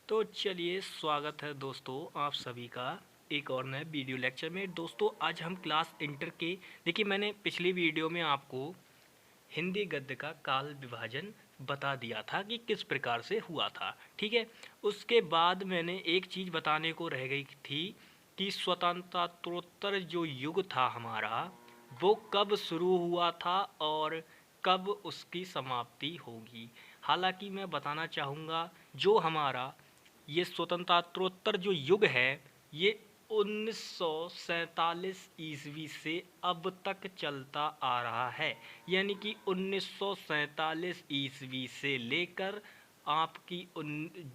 तो चलिए स्वागत है दोस्तों आप सभी का एक और नए वीडियो लेक्चर में। दोस्तों आज हम क्लास इंटर के देखिए मैंने पिछली वीडियो में आपको हिंदी गद्य का काल विभाजन बता दिया था कि किस प्रकार से हुआ था। ठीक है, उसके बाद मैंने एक चीज़ बताने को रह गई थी कि स्वतंत्रतोत्तर जो युग था हमारा वो कब शुरू हुआ था और कब उसकी समाप्ति होगी। हालांकि मैं बताना चाहूँगा जो हमारा ये स्वतंत्रतोत्तर जो युग है ये 1947 ईस्वी से अब तक चलता आ रहा है। यानी कि 1947 ईस्वी से लेकर आपकी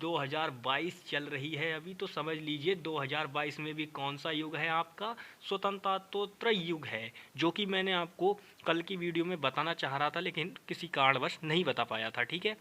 2022 चल रही है अभी, तो समझ लीजिए 2022 में भी कौन सा युग है, आपका स्वतंत्रतोत्तर युग है, जो कि मैंने आपको कल की वीडियो में बताना चाह रहा था लेकिन किसी कारणवश नहीं बता पाया था। ठीक है,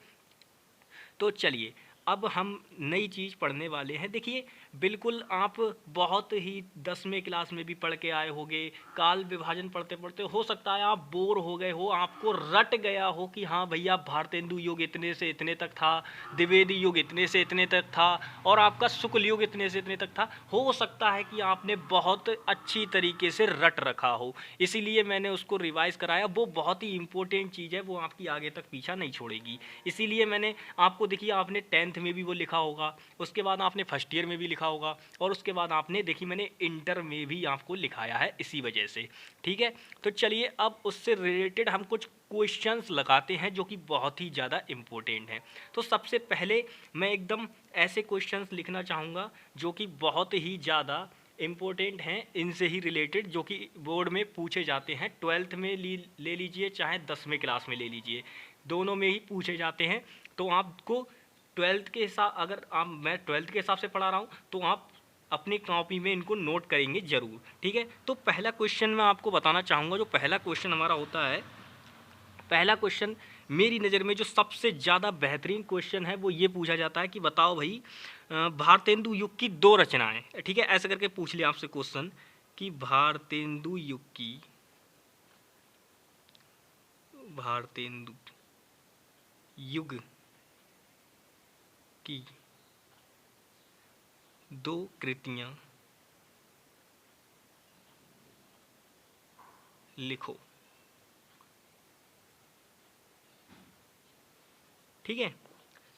तो चलिए अब हम नई चीज़ पढ़ने वाले हैं। देखिए बिल्कुल आप बहुत ही 10वें क्लास में भी पढ़ के आए होंगे, काल विभाजन पढ़ते पढ़ते हो सकता है आप बोर हो गए हो, आपको रट गया हो कि हाँ भैया भारतेंदु युग इतने से इतने तक था, द्विवेदी युग इतने से इतने तक था और आपका शुक्ल युग इतने से इतने तक था। हो सकता है कि आपने बहुत अच्छी तरीके से रट रखा हो, इसीलिए मैंने उसको रिवाइज कराया। वो बहुत ही इंपॉर्टेंट चीज़ है, वो आपकी आगे तक पीछा नहीं छोड़ेगी। इसीलिए मैंने आपको देखिए आपने 10th में भी वो लिखा होगा, उसके बाद आपने फर्स्ट ईयर में भी लिखा होगा और उसके बाद आपने देखिए मैंने इंटर में भी आपको लिखाया है इसी वजह से। ठीक है, तो चलिए अब उससे रिलेटेड हम कुछ क्वेश्चंस लगाते हैं जो कि बहुत ही ज़्यादा इम्पोर्टेंट हैं। तो सबसे पहले मैं एकदम ऐसे क्वेश्चंस लिखना चाहूँगा जो कि बहुत ही ज़्यादा इम्पोर्टेंट हैं, इनसे ही रिलेटेड, जो कि बोर्ड में पूछे जाते हैं। 12th में ले लीजिए चाहे 10वें क्लास में ले लीजिए, दोनों में ही पूछे जाते हैं। तो आपको 12th के हिसाब, अगर आप मैं 12th के हिसाब से पढ़ा रहा हूँ तो आप अपनी कॉपी में इनको नोट करेंगे ज़रूर। ठीक है, तो पहला क्वेश्चन मैं आपको बताना चाहूँगा। जो पहला क्वेश्चन हमारा होता है, पहला क्वेश्चन मेरी नज़र में जो सबसे ज़्यादा बेहतरीन क्वेश्चन है वो ये पूछा जाता है कि बताओ भाई भारतेंदु युग की दो रचनाएं। ठीक है, ऐसे करके पूछ लिया आपसे क्वेश्चन कि भारतेंदु युग की दो कृतियां लिखो। ठीक है,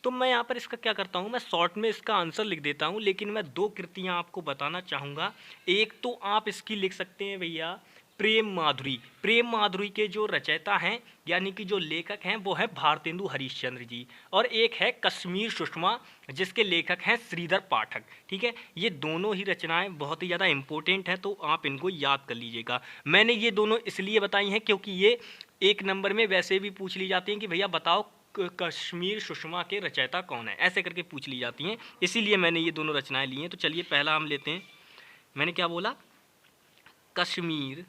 तो मैं यहाँ पर इसका क्या करता हूँ, मैं शॉर्ट में इसका आंसर लिख देता हूँ, लेकिन मैं दो कृतियाँ आपको बताना चाहूँगा। एक तो आप इसकी लिख सकते हैं भैया प्रेम माधुरी। प्रेम माधुरी के जो रचयिता हैं यानी कि जो लेखक हैं वो है भारतेंदु हरिश्चंद्र जी, और एक है कश्मीर सुषमा जिसके लेखक हैं श्रीधर पाठक। ठीक है, ये दोनों ही रचनाएं बहुत ही ज़्यादा इंपॉर्टेंट हैं, तो आप इनको याद कर लीजिएगा। मैंने ये दोनों इसलिए बताई हैं क्योंकि ये एक नंबर में वैसे भी पूछ ली जाती हैं कि भैया बताओ कश्मीर सुषमा के रचयिता कौन है, ऐसे करके पूछ ली जाती हैं, इसीलिए मैंने ये दोनों रचनाएं ली हैं। तो चलिए पहला हम लेते हैं, मैंने क्या बोला, कश्मीर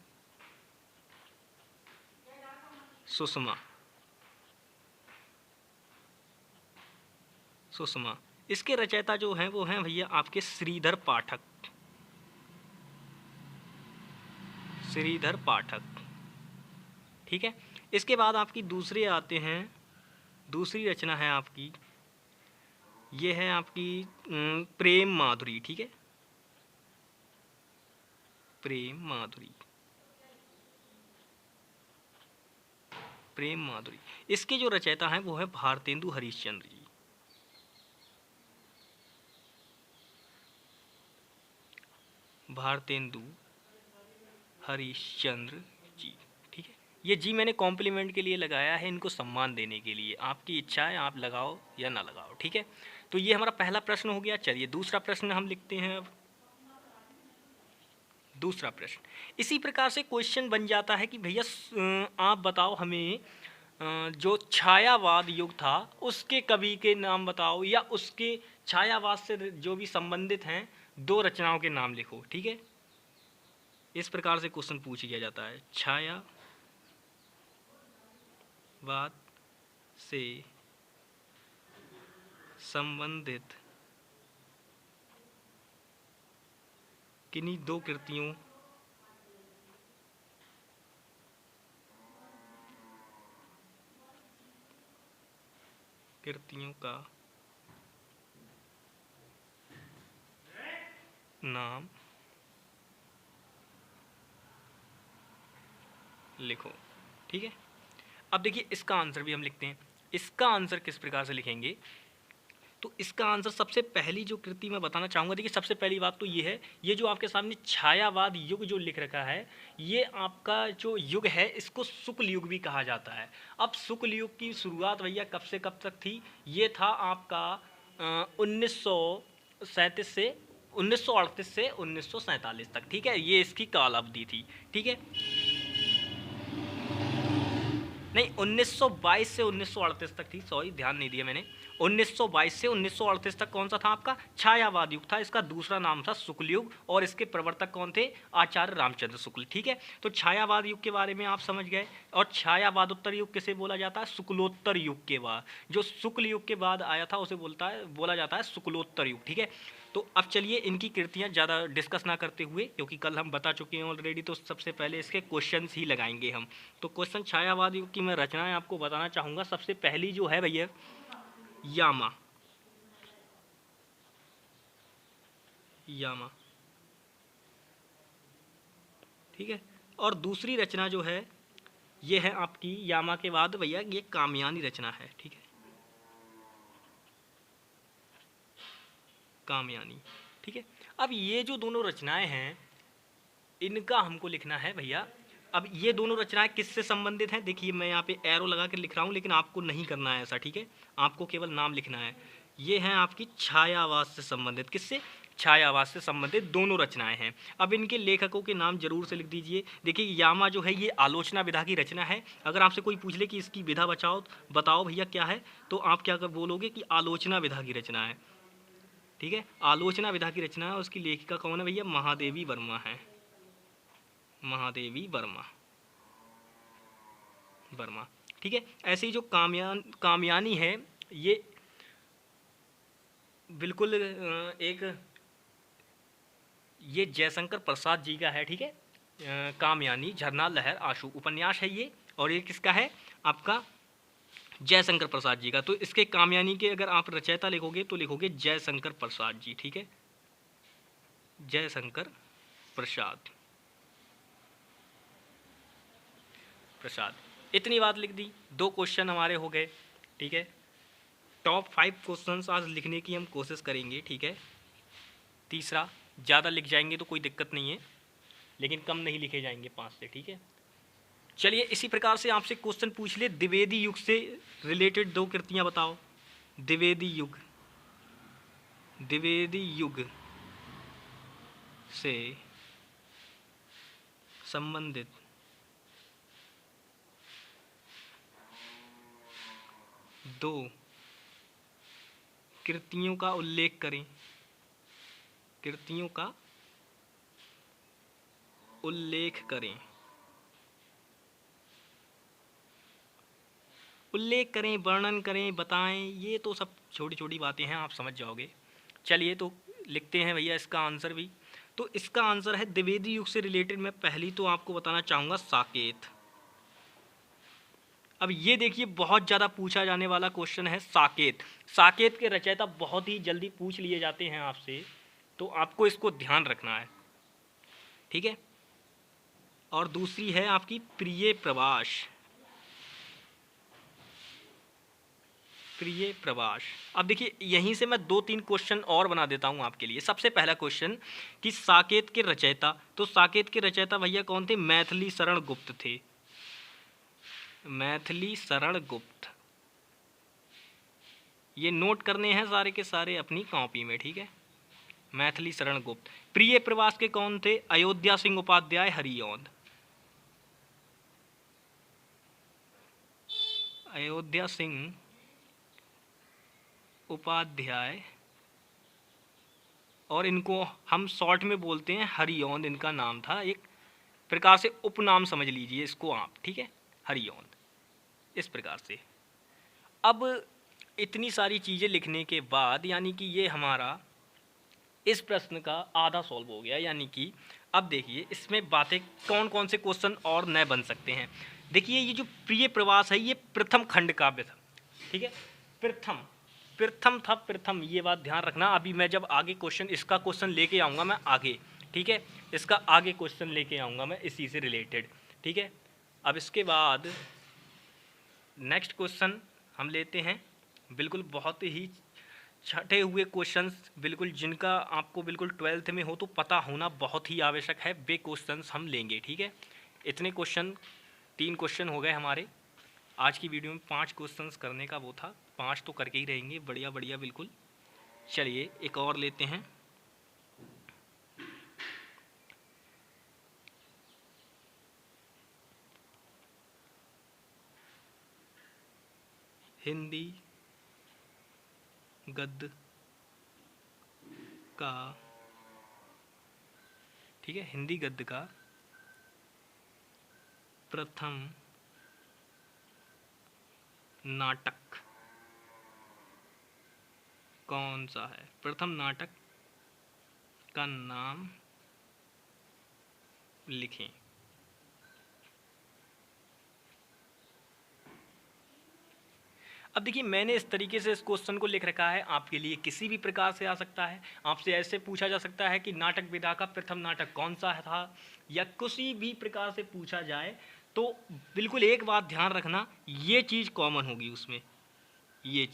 सुषमा। सुषमा, इसके रचयिता जो हैं वो हैं भैया आपके श्रीधर पाठक। श्रीधर पाठक। ठीक है, इसके बाद आपकी दूसरे आते हैं, दूसरी रचना है आपकी, ये है आपकी प्रेम माधुरी। ठीक है, प्रेम माधुरी। प्रेम माधुरी, इसके जो रचयिता हैं वो है भारतेंदु हरिश्चंद्र जी। भारतेंदु हरिश्चंद्र जी। ठीक है, ये जी मैंने कॉम्प्लीमेंट के लिए लगाया है, इनको सम्मान देने के लिए, आपकी इच्छा है आप लगाओ या ना लगाओ। ठीक है, तो ये हमारा पहला प्रश्न हो गया। चलिए दूसरा प्रश्न हम लिखते हैं अब। दूसरा प्रश्न इसी प्रकार से क्वेश्चन बन जाता है कि भैया आप बताओ हमें जो छायावाद युग था उसके कवि के नाम बताओ, या उसके छायावाद से जो भी संबंधित हैं दो रचनाओं के नाम लिखो। ठीक है, इस प्रकार से क्वेश्चन पूछ लिया जाता है, छायावाद से संबंधित किन्हीं दो कृतियों का नाम लिखो। ठीक है, अब देखिए इसका आंसर भी हम लिखते हैं। इसका आंसर किस प्रकार से लिखेंगे, तो इसका आंसर सबसे पहली जो कृति मैं बताना चाहूँगा, देखिए सबसे पहली बात तो ये है, ये जो आपके सामने छायावाद युग जो लिख रखा है, ये आपका जो युग है इसको शुक्ल युग भी कहा जाता है। अब शुक्ल युग की शुरुआत भैया कब से कब तक थी, ये था आपका 1937 से 1938 से 1947 तक। ठीक है, ये इसकी काल अवधि थी। ठीक है, नहीं 1922 से 1938 तक थी, सॉरी ध्यान नहीं दिया मैंने। 1922 से 1938 तक कौन सा था आपका, छायावाद युग था। इसका दूसरा नाम था शुक्ल युग, और इसके प्रवर्तक कौन थे, आचार्य रामचंद्र शुक्ल। ठीक है, तो छायावाद युग के बारे में आप समझ गए। और छायावादोत्तर युग किसे बोला जाता है, शुक्लोत्तर युग के बाद। जो शुक्ल युग के बाद आया था उसे बोला जाता है शुक्लोत्तर युग। ठीक है, तो अब चलिए इनकी कृतियाँ ज़्यादा डिस्कस ना करते हुए, क्योंकि कल हम बता चुके हैं ऑलरेडी, तो सबसे पहले इसके क्वेश्चंस ही लगाएंगे हम। तो क्वेश्चन छायावाद युग की मैं रचनाएं आपको बताना चाहूँगा। सबसे पहली जो है भैया यामा, यामा। ठीक है, और दूसरी रचना जो है ये है आपकी यामा के बाद भैया ये कामयानी रचना है। ठीक है, कामयानी। ठीक है, अब ये जो दोनों रचनाएं हैं इनका हमको लिखना है भैया। अब ये दोनों रचनाएं किससे संबंधित हैं, देखिए मैं यहाँ पे एरो लगा कर लिख रहा हूँ, लेकिन आपको नहीं करना है ऐसा। ठीक है, आपको केवल नाम लिखना है। ये हैं आपकी छायावाद से संबंधित, किससे, छायावाद से संबंधित दोनों रचनाएं हैं। अब इनके लेखकों के नाम जरूर से लिख दीजिए। देखिए यामा जो है ये आलोचना विधा की रचना है। अगर आपसे कोई पूछ ले कि इसकी विधा बताओ भैया क्या है, तो आप क्या बोलोगे कि आलोचना विधा की रचना है। ठीक है, आलोचना विधा की रचना है, उसकी लेखिका कौन है भैया, महादेवी वर्मा है, महादेवी वर्मा। ठीक है, ऐसे ही जो कामयानी है ये बिल्कुल ये जयशंकर प्रसाद जी का है। ठीक है, कामयानी झरना लहर आंसू उपन्यास है ये, और ये किसका है, आपका जयशंकर प्रसाद जी का। तो इसके कामयानी के अगर आप रचयिता लिखोगे तो लिखोगे जयशंकर प्रसाद जी। ठीक है, जयशंकर प्रसाद। इतनी बात लिख दी, 2 क्वेश्चन हमारे हो गए। ठीक है, टॉप 5 क्वेश्चंस आज लिखने की हम कोशिश करेंगे। ठीक है, तीसरा ज़्यादा लिख जाएंगे तो कोई दिक्कत नहीं है, लेकिन कम नहीं लिखे जाएंगे 5 से। ठीक है, चलिए इसी प्रकार से आपसे क्वेश्चन पूछ ले, द्विवेदी युग से रिलेटेड 2 कृतियां बताओ। द्विवेदी युग से संबंधित 2 कृतियों का उल्लेख करें, कृतियों का उल्लेख करें, वर्णन करें, बताएं। ये तो सब छोटी छोटी बातें हैं, आप समझ जाओगे। चलिए तो लिखते हैं भैया इसका आंसर भी। तो इसका आंसर है द्विवेदी युग से रिलेटेड मैं पहली तो आपको बताना चाहूँगा साकेत। अब ये देखिए बहुत ज़्यादा पूछा जाने वाला क्वेश्चन है साकेत। साकेत के रचयिता बहुत ही जल्दी पूछ लिए जाते हैं आपसे, तो आपको इसको ध्यान रखना है। ठीक है, और दूसरी है आपकी प्रिय प्रवास। अब देखिए यहीं से मैं 2-3 क्वेश्चन और बना देता हूं आपके लिए। सबसे पहला क्वेश्चन कि साकेत के रचयिता, तो साकेत के रचयिता भैया कौन थे, मैथिली शरण गुप्त थे, मैथिली शरण गुप्त। ये नोट करने हैं सारे के सारे अपनी कॉपी में। ठीक है, मैथिली शरण गुप्त। प्रिय प्रवास के कौन थे, अयोध्या सिंह उपाध्याय हरिऔंध, अयोध्या सिंह उपाध्याय, और इनको हम शॉर्ट में बोलते हैं हरिऔंध, इनका नाम था, एक प्रकार से उपनाम समझ लीजिए इसको आप। ठीक है, हरिऔंध, इस प्रकार से। अब इतनी सारी चीज़ें लिखने के बाद यानी कि ये हमारा इस प्रश्न का आधा सॉल्व हो गया। यानी कि अब देखिए इसमें बातें कौन कौन से क्वेश्चन और नए बन सकते हैं। देखिए ये जो प्रिय प्रवास है ये प्रथम खंड काव्य था। ठीक है, प्रथम था, प्रथम, ये बात ध्यान रखना। अभी मैं जब आगे क्वेश्चन, इसका क्वेश्चन लेके आऊँगा मैं आगे, ठीक है, इसका आगे क्वेश्चन लेके आऊँगा मैं इसी से रिलेटेड, ठीक है। अब इसके बाद नेक्स्ट क्वेश्चन हम लेते हैं, बिल्कुल बहुत ही छटे हुए क्वेश्चंस, बिल्कुल जिनका आपको बिल्कुल 12th में हो तो पता होना बहुत ही आवश्यक है, वे क्वेश्चंस हम लेंगे, ठीक है। इतने क्वेश्चन, 3 क्वेश्चन हो गए हमारे आज की वीडियो में। 5 क्वेश्चंस करने का वो था, 5 तो करके ही रहेंगे, बढ़िया बढ़िया बिल्कुल। चलिए एक और लेते हैं। हिंदी गद्य का, ठीक है, हिंदी गद्य का प्रथम नाटक कौन सा है? प्रथम नाटक का नाम लिखें। अब देखिए मैंने इस तरीके से इस क्वेश्चन को लिख रखा है, आपके लिए किसी भी प्रकार से आ सकता है। आपसे ऐसे पूछा जा सकता है कि नाटक विधा का प्रथम नाटक कौन सा था, या किसी भी प्रकार से पूछा जाए तो बिल्कुल एक बात ध्यान रखना, ये चीज़ कॉमन होगी उसमें, ये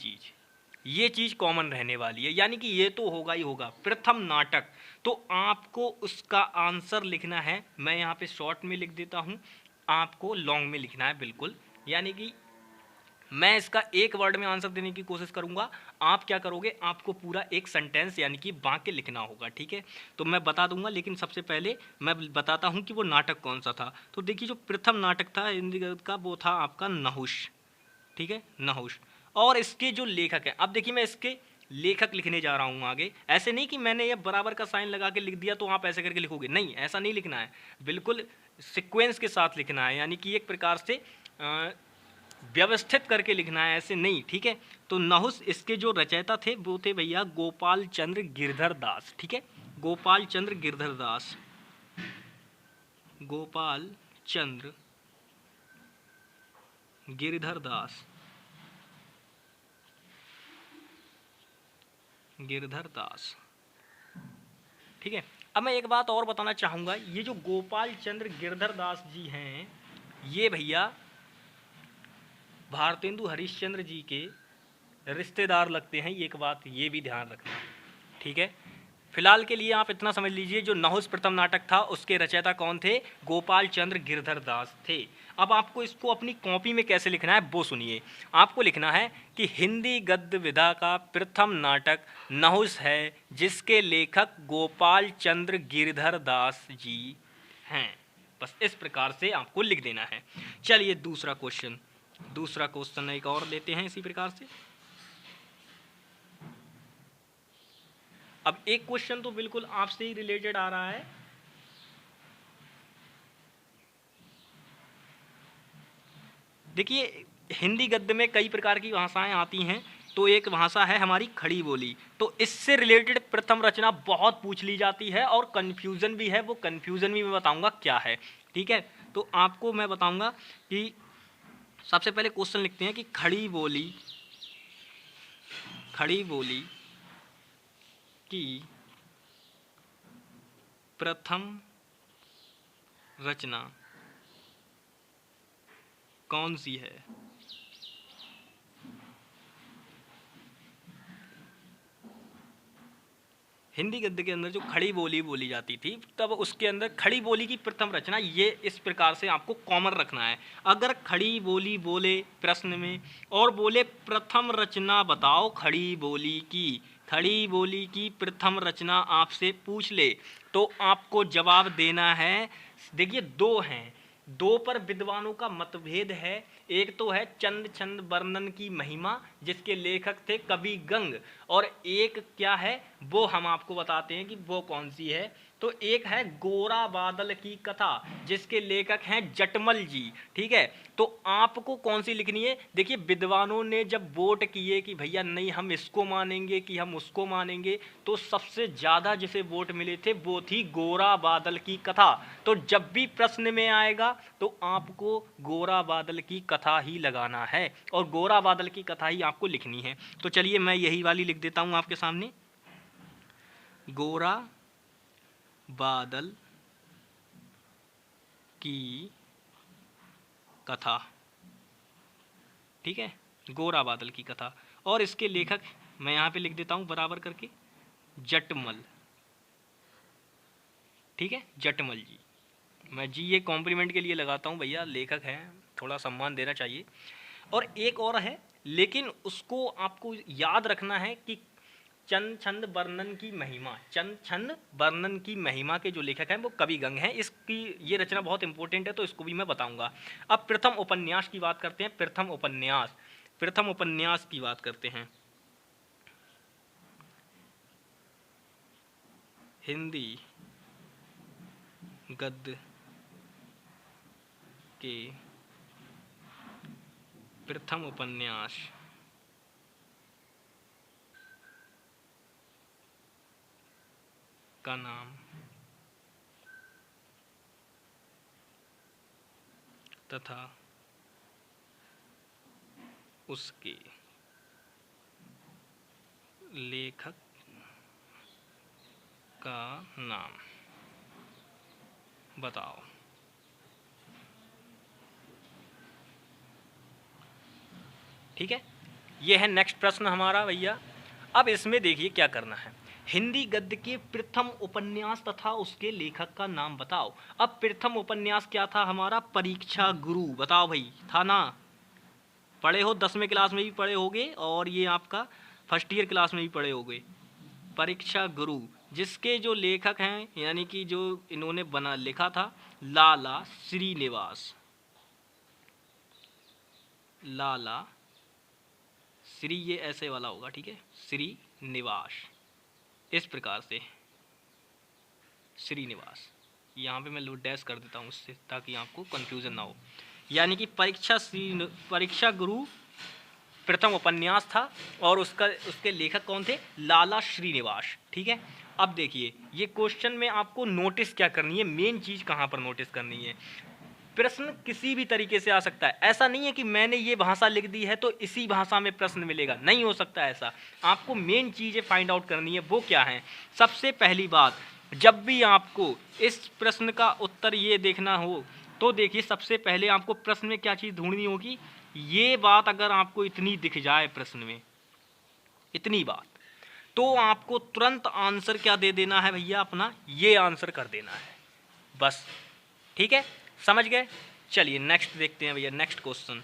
चीज़ कॉमन रहने वाली है, यानी कि ये तो होगा ही होगा प्रथम नाटक। तो आपको उसका आंसर लिखना है, मैं यहाँ पे शॉर्ट में लिख देता हूँ, आपको लॉन्ग में लिखना है बिल्कुल, यानी कि मैं इसका एक वर्ड में आंसर देने की कोशिश करूंगा, आप क्या करोगे, आपको पूरा एक सेंटेंस यानी कि वाक्य लिखना होगा, ठीक है। तो मैं बता दूंगा, लेकिन सबसे पहले मैं बताता हूं कि वो नाटक कौन सा था। तो देखिए जो प्रथम नाटक था हिंदी का, वो था आपका नहुष, ठीक है, नहुष। और इसके जो लेखक है, अब देखिए मैं इसके लेखक लिखने जा रहा हूँ आगे, ऐसे नहीं कि मैंने ये बराबर का साइन लगा के लिख दिया तो आप ऐसे करके लिखोगे, नहीं, ऐसा नहीं लिखना है, बिल्कुल सिक्वेंस के साथ लिखना है, यानी कि एक प्रकार से व्यवस्थित करके लिखना है, ऐसे नहीं, ठीक है। तो नहुष, इसके जो रचयिता थे वो थे भैया गोपाल चंद्र गिरधर दास, ठीक है, गोपाल चंद्र गिरधर दास, गोपाल चंद्र गिरधर दास, गिरधर दास, ठीक है। अब मैं एक बात और बताना चाहूँगा, ये जो गोपाल चंद्र गिरधर दास जी हैं, ये भैया भारतेंदु हरिश्चंद्र जी के रिश्तेदार लगते हैं, ये एक बात ये भी ध्यान रखना, ठीक है। फिलहाल के लिए आप इतना समझ लीजिए, जो नहुष प्रथम नाटक था उसके रचयिता कौन थे, गोपाल चंद्र गिरधर दास थे। अब आपको इसको अपनी कॉपी में कैसे लिखना है वो सुनिए। आपको लिखना है कि हिंदी गद्य विधा का प्रथम नाटक नहुष है, जिसके लेखक गोपाल चंद्र गिरधर दास जी हैं। बस इस प्रकार से आपको लिख देना है। चलिए दूसरा क्वेश्चन एक और लेते हैं इसी प्रकार से। अब एक क्वेश्चन तो बिल्कुल आपसे ही रिलेटेड आ रहा है, देखिए हिंदी गद्य में कई प्रकार की भाषाएं आती हैं, तो एक भाषा है हमारी खड़ी बोली, तो इससे रिलेटेड प्रथम रचना बहुत पूछ ली जाती है और कन्फ्यूज़न भी है, वो कन्फ्यूज़न भी मैं बताऊंगा क्या है, ठीक है। तो आपको मैं बताऊंगा कि सबसे पहले क्वेश्चन लिखते हैं कि खड़ी बोली की प्रथम रचना कौन सी है? हिंदी गद्य के अंदर जो खड़ी बोली बोली जाती थी, तब उसके अंदर खड़ी बोली की प्रथम रचना, ये इस प्रकार से आपको कॉमन रखना है। अगर खड़ी बोली बोले प्रश्न में और बोले प्रथम रचना बताओ खड़ी बोली की प्रथम रचना आपसे पूछ ले, तो आपको जवाब देना है। देखिए दो हैं, दो पर विद्वानों का मतभेद है। एक तो है चंद छंद वर्णन की महिमा, जिसके लेखक थे कवि गंग, और एक क्या है वो हम आपको बताते हैं कि वो कौन सी है, तो एक है गोरा बादल की कथा, जिसके लेखक हैं जटमल जी। ठीक है, तो आपको कौन सी लिखनी है? देखिए, विद्वानों ने जब वोट किए कि भैया नहीं हम इसको मानेंगे कि हम उसको मानेंगे, तो सबसे ज़्यादा जिसे वोट मिले थे वो थी गोरा बादल की कथा। तो जब भी प्रश्न में आएगा तो आपको गोरा बादल की कथा ही लगाना है, और गोरा बादल की कथा ही आपको लिखनी है। तो चलिए मैं यही वाली लिख देता हूँ आपके सामने, गोरा बादल की कथा। ठीक है, गोरा बादल की कथा, और इसके लेखक मैं यहाँ पे लिख देता हूँ बराबर करके, जटमल। ठीक है, जटमल जी। मैं जी ये कॉम्प्लीमेंट के लिए लगाता हूँ, भैया लेखक हैं, थोड़ा सम्मान देना चाहिए। और एक और है, लेकिन उसको आपको याद रखना है कि चंद छंद वर्णन की महिमा, चंद छंद वर्णन की महिमा के जो लेखक हैं वो कवि गंग हैं। इसकी ये रचना बहुत इंपॉर्टेंट है, तो इसको भी मैं बताऊंगा। अब प्रथम उपन्यास की बात करते हैं। प्रथम उपन्यास की बात करते हैं। हिंदी गद्य के प्रथम उपन्यास का नाम तथा उसके लेखक का नाम बताओ। ठीक है, ये है नेक्स्ट प्रश्न हमारा भैया। अब इसमें देखिए क्या करना है, हिंदी गद्य के प्रथम उपन्यास तथा उसके लेखक का नाम बताओ। अब प्रथम उपन्यास क्या था हमारा? परीक्षा गुरु। बताओ भाई, था ना? पढ़े हो, 10वीं क्लास में भी पढ़े होगे, और ये आपका फर्स्ट ईयर क्लास में भी पढ़े होगे। परीक्षा गुरु, जिसके जो लेखक हैं, यानी कि जो इन्होंने बना लिखा था, लाला श्रीनिवास। लाला श्री, ये ऐसे वाला होगा, ठीक है, श्रीनिवास, इस प्रकार से श्रीनिवास। यहाँ पे मैं डैश कर देता हूँ उससे, ताकि आपको कंफ्यूजन ना हो। यानी कि परीक्षा गुरु प्रथम उपन्यास था, और उसके लेखक कौन थे? लाला श्रीनिवास। ठीक है, अब देखिए ये क्वेश्चन में आपको नोटिस क्या करनी है, मेन चीज़ कहाँ पर नोटिस करनी है। प्रश्न किसी भी तरीके से आ सकता है, ऐसा नहीं है कि मैंने ये भाषा लिख दी है तो इसी भाषा में प्रश्न मिलेगा, नहीं हो सकता ऐसा। आपको मेन चीज़ें फाइंड आउट करनी है, वो क्या है? सबसे पहली बात, जब भी आपको इस प्रश्न का उत्तर ये देखना हो, तो देखिए सबसे पहले आपको प्रश्न में क्या चीज़ ढूंढनी होगी। ये बात अगर आपको इतनी दिख जाए प्रश्न में, इतनी बात, तो आपको तुरंत आंसर क्या दे देना है भैया? अपना ये आंसर कर देना है, बस। ठीक है, समझ गए? चलिए नेक्स्ट देखते हैं भैया, नेक्स्ट क्वेश्चन।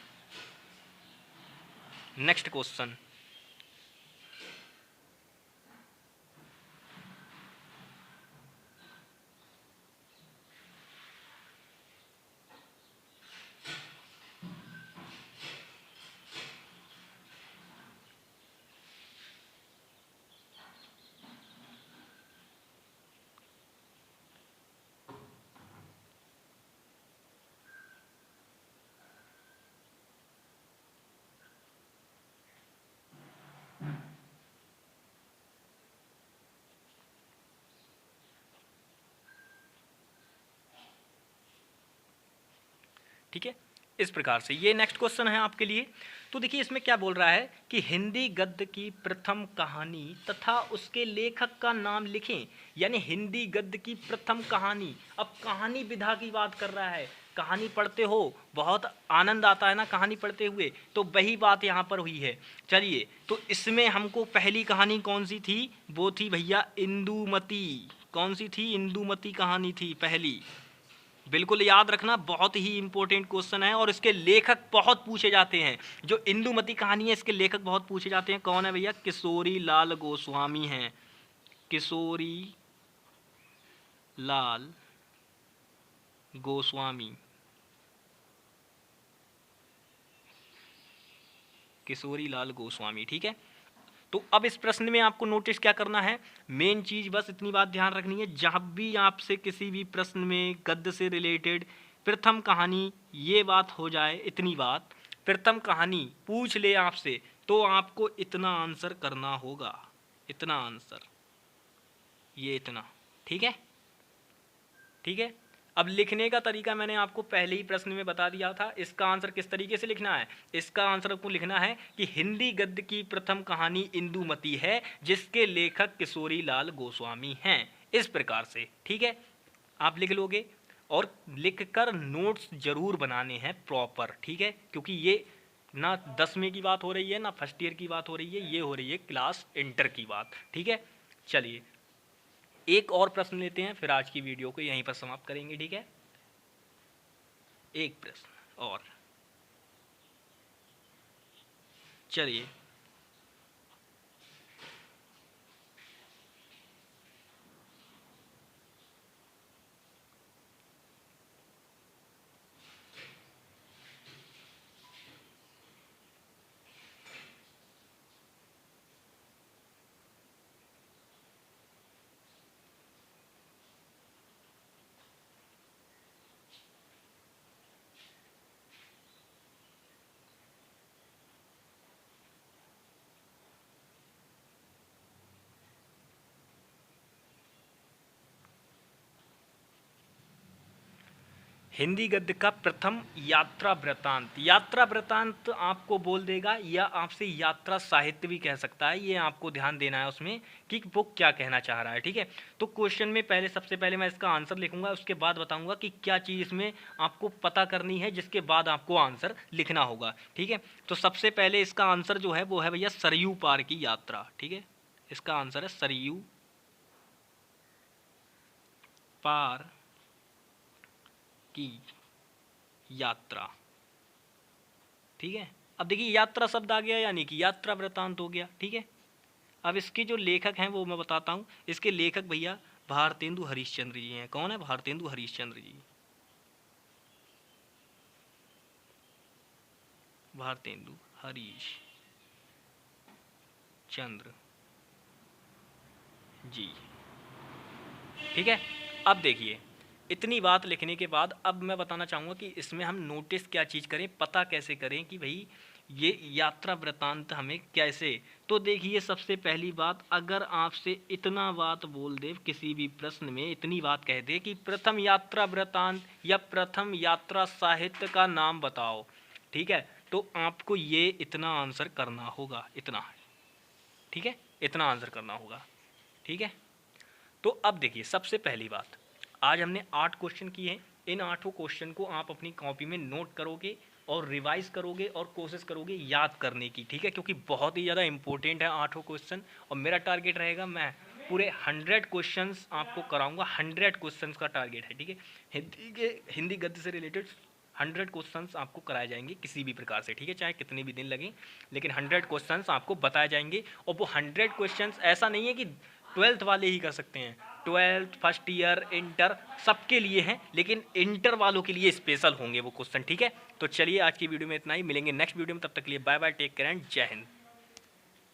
ठीक है, इस प्रकार से ये नेक्स्ट क्वेश्चन है आपके लिए। तो देखिए इसमें क्या बोल रहा है कि हिंदी गद्य की प्रथम कहानी तथा उसके लेखक का नाम लिखें। यानी हिंदी गद्य की प्रथम कहानी, अब कहानी विधा की बात कर रहा है। कहानी पढ़ते हो, बहुत आनंद आता है ना कहानी पढ़ते हुए, तो वही बात यहाँ पर हुई है। चलिए, तो इसमें हमको पहली कहानी कौन सी थी? वो थी भैया इंदुमती। कौन सी थी? इंदुमती कहानी थी पहली। बिल्कुल याद रखना, बहुत ही इंपॉर्टेंट क्वेश्चन है, और इसके लेखक बहुत पूछे जाते हैं। जो इंदुमती कहानी है, इसके लेखक बहुत पूछे जाते हैं। कौन है भैया? किशोरी लाल गोस्वामी हैं। किशोरी लाल गोस्वामी। किशोरी लाल गोस्वामी, ठीक है। तो अब इस प्रश्न में आपको नोटिस क्या करना है, मेन चीज बस इतनी बात ध्यान रखनी है, जहां भी आपसे किसी भी प्रश्न में गद्य से रिलेटेड प्रथम कहानी ये बात हो जाए, इतनी बात प्रथम कहानी पूछ ले आपसे, तो आपको इतना आंसर करना होगा, इतना आंसर, ये इतना। ठीक है, ठीक है। अब लिखने का तरीका मैंने आपको पहले ही प्रश्न में बता दिया था। इसका आंसर किस तरीके से लिखना है, इसका आंसर आपको लिखना है कि हिंदी गद्य की प्रथम कहानी इंदुमती है, जिसके लेखक किशोरी लाल गोस्वामी हैं, इस प्रकार से। ठीक है, आप लिख लोगे और लिखकर नोट्स जरूर बनाने हैं प्रॉपर। ठीक है, क्योंकि ये ना 10वीं की बात हो रही है, ना फर्स्ट ईयर की बात हो रही है, ये हो रही है क्लास इंटर की बात। ठीक है, चलिए एक और प्रश्न लेते हैं, फिर आज की वीडियो को यहीं पर समाप्त करेंगे। ठीक है, एक प्रश्न और, चलिए हिंदी गद्य का प्रथम यात्रा वृतांत, यात्रा वृतांत आपको बोल देगा या आपसे यात्रा साहित्य भी कह सकता है, ये आपको ध्यान देना है उसमें कि वो क्या कहना चाह रहा है। ठीक है, तो क्वेश्चन में पहले सबसे पहले मैं इसका आंसर लिखूंगा, उसके बाद बताऊंगा कि क्या चीज़ इसमें आपको पता करनी है, जिसके बाद आपको आंसर लिखना होगा। ठीक है, तो सबसे पहले इसका आंसर जो है वो है भैया सरयू पार की यात्रा। ठीक है, इसका आंसर है सरयू पार की यात्रा। ठीक है, अब देखिए यात्रा शब्द आ गया, यानी कि यात्रा वृतांत हो गया। ठीक है, अब इसके जो लेखक हैं वो मैं बताता हूँ। इसके लेखक भैया भारतेंदु हरिश्चंद्र जी हैं। कौन है? भारतेंदु हरिश्चंद्र जी, भारतेंदु हरीश चंद्र जी। ठीक है, अब देखिए इतनी बात लिखने के बाद अब मैं बताना चाहूँगा कि इसमें हम नोटिस क्या चीज़ करें, पता कैसे करें कि भाई ये यात्रा वृतांत हमें कैसे। तो देखिए सबसे पहली बात, अगर आपसे इतना बात बोल दे किसी भी प्रश्न में, इतनी बात कह दे कि प्रथम यात्रा वृतांत या प्रथम यात्रा साहित्य का नाम बताओ, ठीक है, तो आपको ये इतना आंसर करना होगा, इतना। ठीक है, इतना आंसर करना होगा। ठीक है, तो अब देखिए सबसे पहली बात, आज हमने 8 क्वेश्चन किए हैं। इन 8 क्वेश्चन को आप अपनी कॉपी में नोट करोगे और रिवाइज करोगे और कोशिश करोगे याद करने की। ठीक है, क्योंकि बहुत ही ज़्यादा इंपॉर्टेंट है 8 क्वेश्चन, और मेरा टारगेट रहेगा मैं पूरे 100 क्वेश्चंस आपको कराऊंगा। 100 क्वेश्चंस का टारगेट है। ठीक है, हिंदी गद्य से रिलेटेड 100 क्वेश्चंस आपको कराए जाएंगे किसी भी प्रकार से। ठीक है, चाहे कितने भी दिन लगें, लेकिन 100 क्वेश्चंस आपको बताए जाएंगे। और वो 100 क्वेश्चंस ऐसा नहीं है कि 12th वाले ही कर सकते हैं, 12th फर्स्ट ईयर इंटर सबके लिए हैं, लेकिन इंटर वालों के लिए स्पेशल होंगे वो क्वेश्चन। ठीक है, तो चलिए आज की वीडियो में इतना ही, मिलेंगे नेक्स्ट वीडियो में, तब तक के लिए bye bye, take care and जय हिंद।